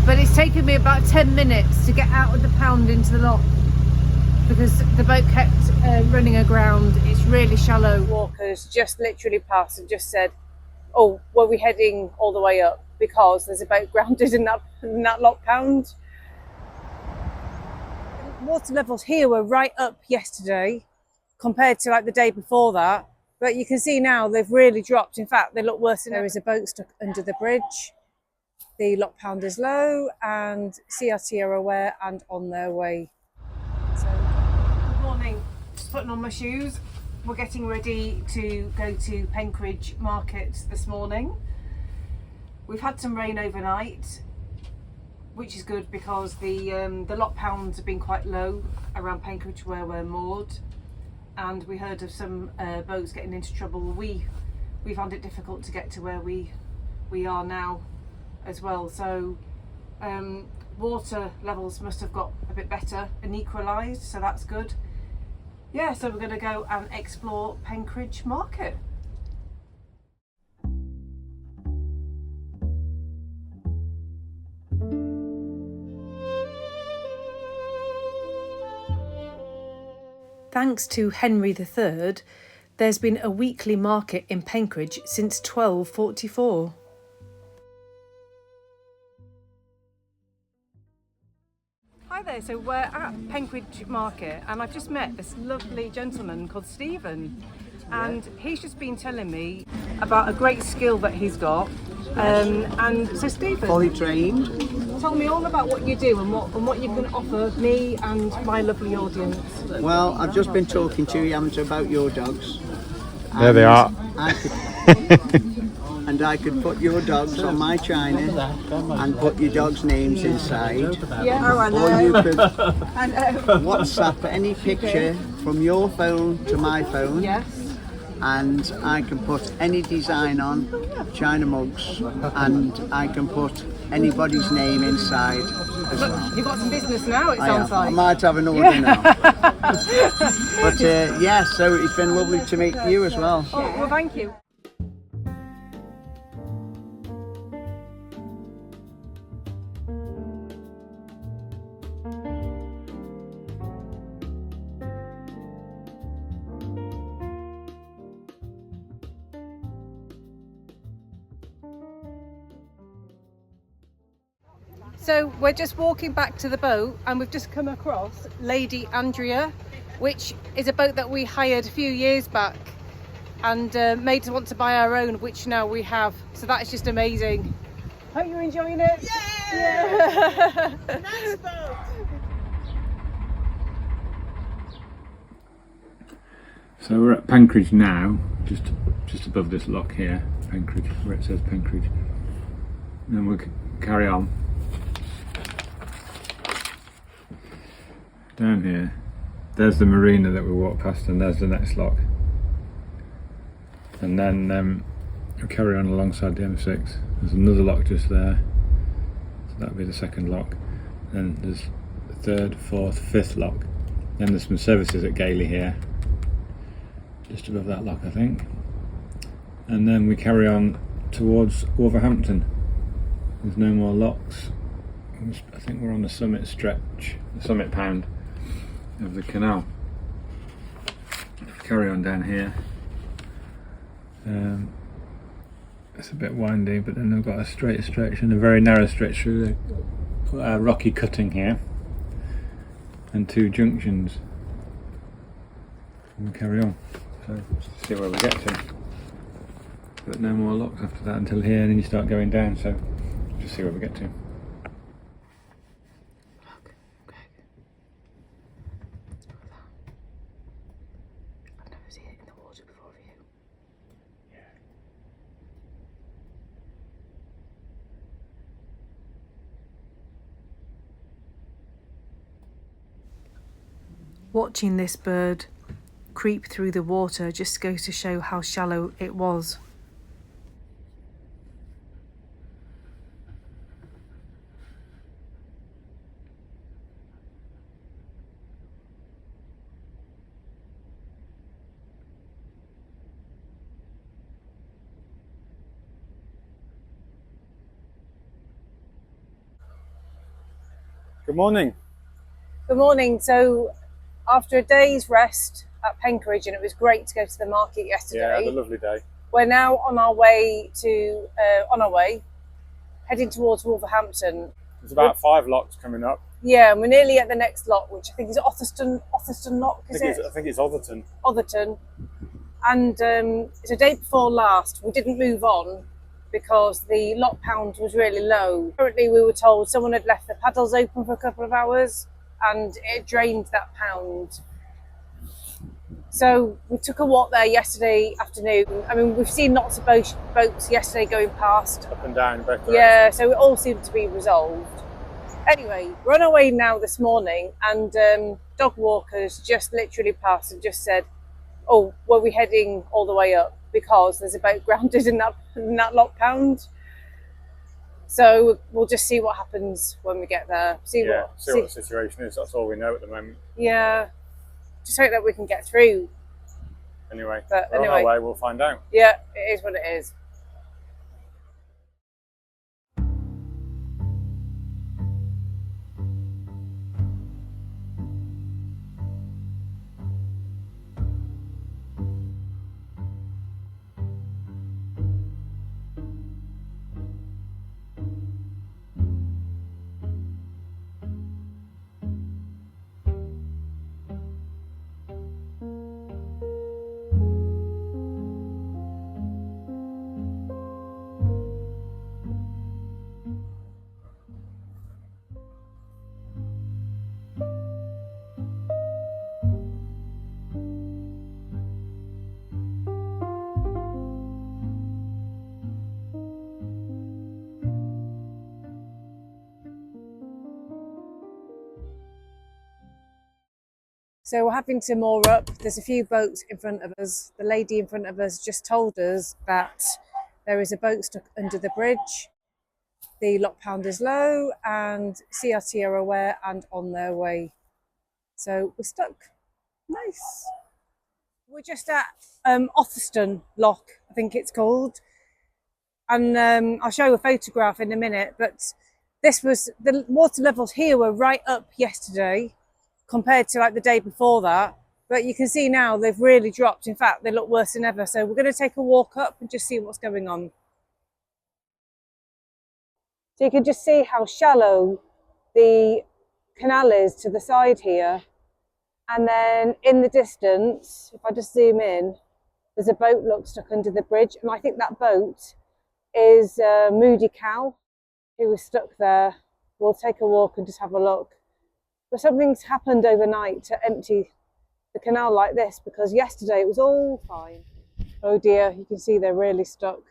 but it's taken me about 10 minutes to get out of the pound into the lock because the boat kept running aground. It's really shallow. Walkers just literally passed and just said, oh, were we heading all the way up because there's a boat grounded in that lock pound. Water levels here were right up yesterday compared to like the day before that, but you can see now they've really dropped. In fact, they look worse than ever. There is a boat stuck under the bridge. The lock pound is low and CRT are aware and on their way. So, good morning. Just putting on my shoes. We're getting ready to go to Penkridge market this morning. We've had some rain overnight, which is good because the lock pounds have been quite low around Penkridge where we're moored, and we heard of some boats getting into trouble. We found it difficult to get to where we are now as well, so water levels must have got a bit better and equalised, so that's good. Yeah, so we're going to go and explore Penkridge market. Thanks to Henry III, there's been a weekly market in Penkridge since 1244. Hi there, so we're at Penkridge market and I've just met this lovely gentleman called Stephen, and he's just been telling me about a great skill that he's got. And so Stephen, fully trained. Tell me all about what you do and what you can offer me and my lovely audience. Well, I've just been talking to you about your dogs. There they are. I could put your dogs on my china and put your dogs' names inside. Yeah. Oh, I know. Or you could I know. WhatsApp any picture from your phone to my phone. Yes. And I can put any design on china mugs, and I can put anybody's name inside as well. You've got some business now, it sounds like. I might have an order now. But yeah, so it's been lovely to meet you as well. Oh, well, thank you. So we're just walking back to the boat and we've just come across Lady Andrea, which is a boat that we hired a few years back and made us want to buy our own, which now we have. So that is just amazing. Hope you're enjoying it. Yeah! Nice boat! So we're at Penkridge now, just above this lock here, Penkridge, where it says Penkridge. And then we'll carry on. Down here, there's the marina that we walked past, and there's the next lock. And then we'll carry on alongside the M6. There's another lock just there, so that'll be the second lock. Then there's the third, fourth, fifth lock. Then there's some services at Gailey here, just above that lock I think. And then we carry on towards Wolverhampton. There's no more locks. I think we're on the summit stretch, the summit pound of the canal. Carry on down here. It's a bit windy, but then they've got a straight stretch and a very narrow stretch through the rocky cutting here, and two junctions. And we'll carry on. So see where we get to. But no more locks after that until here, and then you start going down. So just see where we get to. Watching this bird creep through the water just goes to show how shallow it was. Good morning. Good morning. So, after a day's rest at Penkridge, and it was great to go to the market yesterday. Yeah, had a lovely day. We're now on our way heading towards Wolverhampton. There's about 5 locks coming up. Yeah, and we're nearly at the next lock, which I think is Otterston lock, is it? I think it's Otherton. Otherton. And it's a day before last. We didn't move on because the lock pound was really low. Apparently we were told someone had left the paddles open for a couple of hours and it drained that pound. So we took a walk there yesterday afternoon. I mean, we've seen lots of boats yesterday going past. Up and down, both directions. Yeah, so it all seemed to be resolved. Anyway, we're on our way now this morning, and dog walkers just literally passed and just said, oh, were we heading all the way up? Because there's a boat grounded in that lock pound. So we'll just see what happens when we get there. See what the situation is. That's all we know at the moment. Yeah, just hope that we can get through. Anyway, but on our way, we'll find out. Yeah, it is what it is. So we're having to moor up. There's a few boats in front of us. The lady in front of us just told us that there is a boat stuck under the bridge. The lock pound is low and CRT are aware and on their way. So we're stuck. Nice. We're just at Otterston Lock, I think it's called. And I'll show you a photograph in a minute, but the water levels here were right up yesterday compared to like the day before that, but you can see now they've really dropped. In fact, they look worse than ever. So we're going to take a walk up and just see what's going on. So you can just see how shallow the canal is to the side here. And then in the distance, if I just zoom in, there's a boat stuck under the bridge. And I think that boat is Moody Cow, who was stuck there. We'll take a walk and just have a look. But something's happened overnight to empty the canal like this, because yesterday it was all fine. Oh dear, you can see they're really stuck.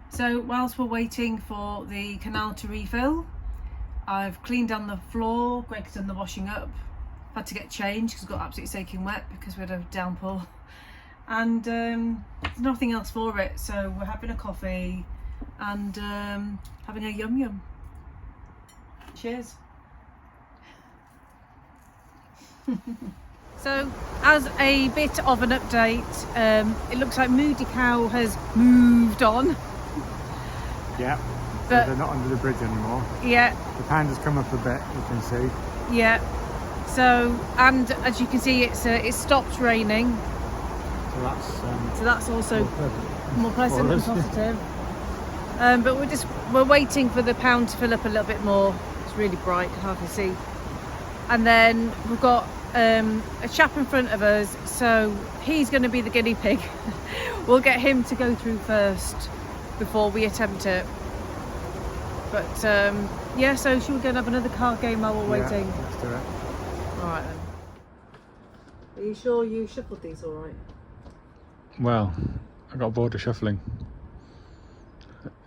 So whilst we're waiting for the canal to refill, I've cleaned down the floor, Greg's done the washing up. I've had to get changed because it got absolutely soaking wet because we had a downpour. And there's nothing else for it, so we're having a coffee and having a yum yum. Cheers. So as a bit of an update, it looks like Moody Cow has moved on. Yeah, but so they're not under the bridge anymore. Yeah. The pound has come up a bit, you can see. Yeah. So, and as you can see, it's stopped raining. So that's also more pleasant and positive. But we're waiting for the pound to fill up a little bit more. It's really bright, you can hardly see. And then we've got a chap in front of us, so he's going to be the guinea pig. We'll get him to go through first before we attempt it. But yeah, so should we go and have another card game while we're waiting? Yeah, let's do it. Alright then. Are you sure you shuffled these alright? Well, I got bored of shuffling.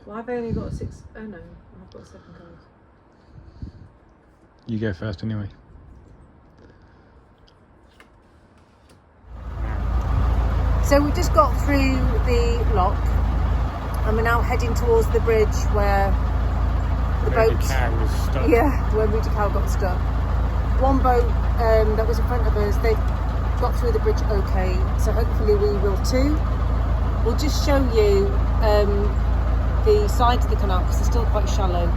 Well, I've only got 6. Oh no, I've got a 7 card. You go first anyway. So we just got through the lock and we're now heading towards the bridge where the boat was stuck. Yeah, where Moody Cow got stuck. One boat that was in front of us, they got through the bridge okay, so hopefully we will too. We'll just show you the sides of the canal because they're still quite shallow.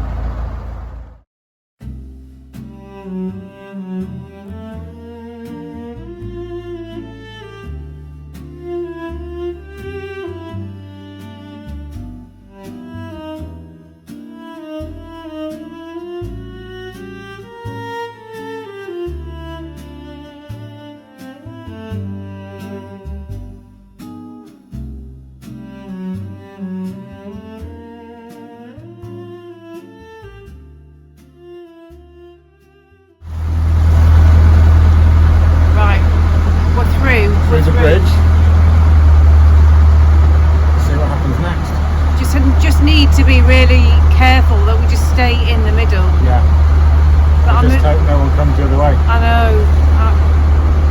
Through the bridge. See what happens next. Just need to be really careful that we just stay in the middle. Yeah. But I just hope no one comes the other way. I know,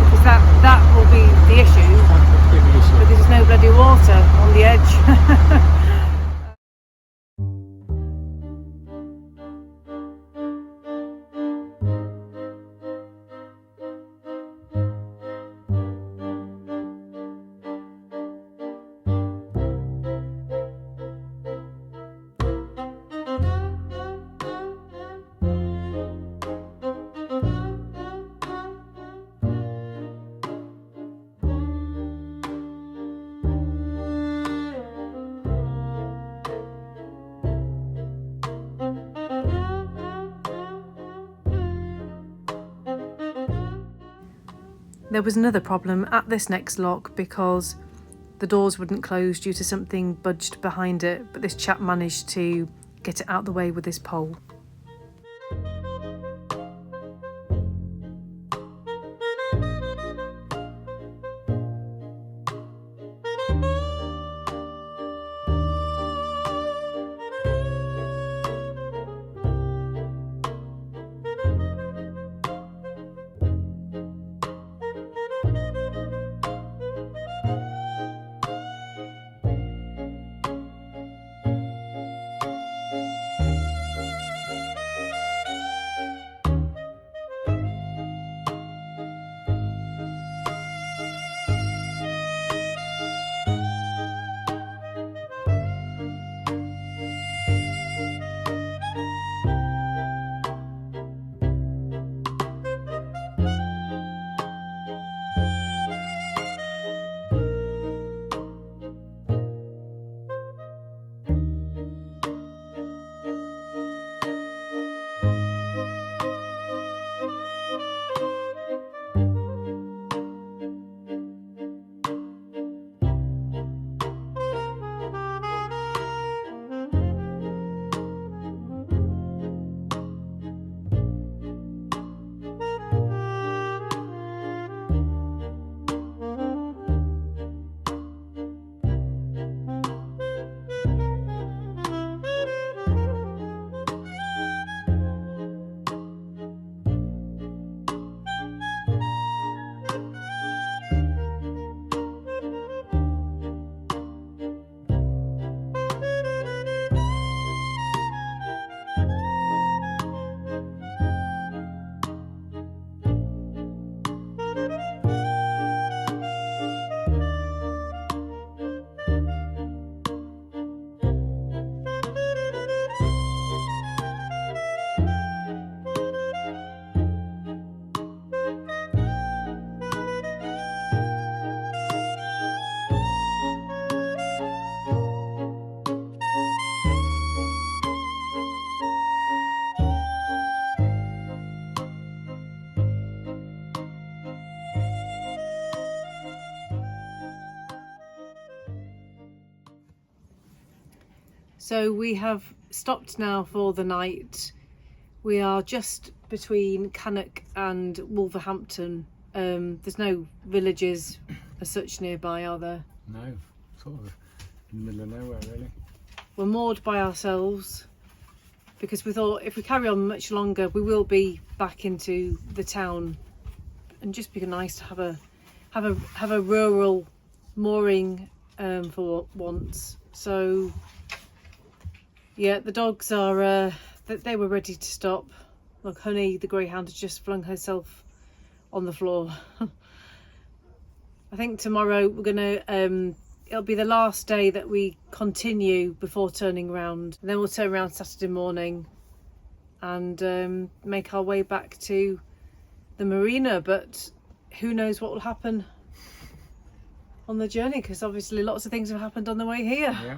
because that will be the issue. That's the big issue. But there's no bloody water on the edge. There was another problem at this next lock because the doors wouldn't close due to something budged behind it, but this chap managed to get it out the way with his pole. So we have stopped now for the night. We are just between Cannock and Wolverhampton. There's no villages as such nearby, are there? No, sort of in the middle of nowhere really. We're moored by ourselves because we thought if we carry on much longer we will be back into the town, and just be nice to have a rural mooring for once. So yeah, the dogs are they were ready to stop. Look, Honey the greyhound has just flung herself on the floor. I think tomorrow we're gonna it'll be the last day that we continue before turning round. And then we'll turn around Saturday morning and make our way back to the marina. But who knows what will happen on the journey, because obviously lots of things have happened on the way here. Yeah.